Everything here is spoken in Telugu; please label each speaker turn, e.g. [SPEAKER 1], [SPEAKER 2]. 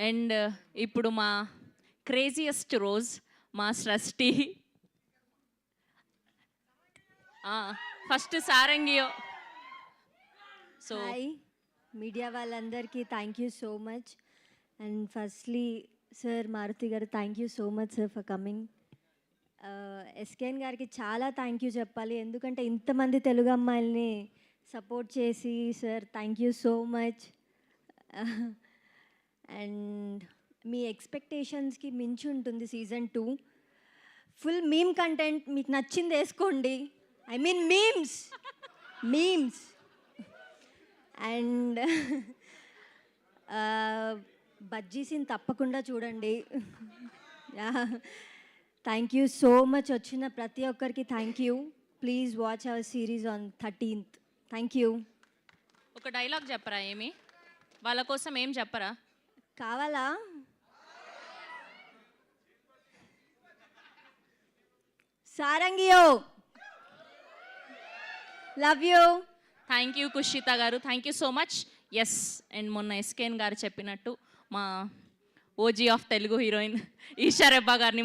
[SPEAKER 1] అండ్ ఇప్పుడు మా క్రేజియస్ట్ రోజ్ మా Srushti. First Sarangiyo. So
[SPEAKER 2] hi media వాళ్ళందరికీ thank you so much. And firstly sir Maruthi garu thank you so much sir for coming. SKN గారికి చాలా థ్యాంక్ యూ చెప్పాలి, ఎందుకంటే ఇంతమంది తెలుగు అమ్మాయిల్ని సపోర్ట్ చేసి sir thank you so much. And మీ ఎక్స్పెక్టేషన్స్కి మించి ఉంటుంది సీజన్ 2. ఫుల్ మీమ్ కంటెంట్, మీకు నచ్చింది వేసుకోండి. I mean memes. అండ్ బజ్జీ సీన్ తప్పకుండా చూడండి. థ్యాంక్ యూ సో మచ్ వచ్చిన ప్రతి ఒక్కరికి thank you. Please watch our series on 13th. Thank you.
[SPEAKER 1] ఒక డైలాగ్ చెప్పరా? ఏమి వాళ్ళ కోసం ఏం చెప్పరా?
[SPEAKER 2] కావాలా? Sarangiyo love you.
[SPEAKER 1] Thank you Kushitha garu, thank you so much. Yes, and మొన్న ఎస్కేఎన్ గారు చెప్పినట్టు మా OG of Telugu heroine Eesha Rebba గారిని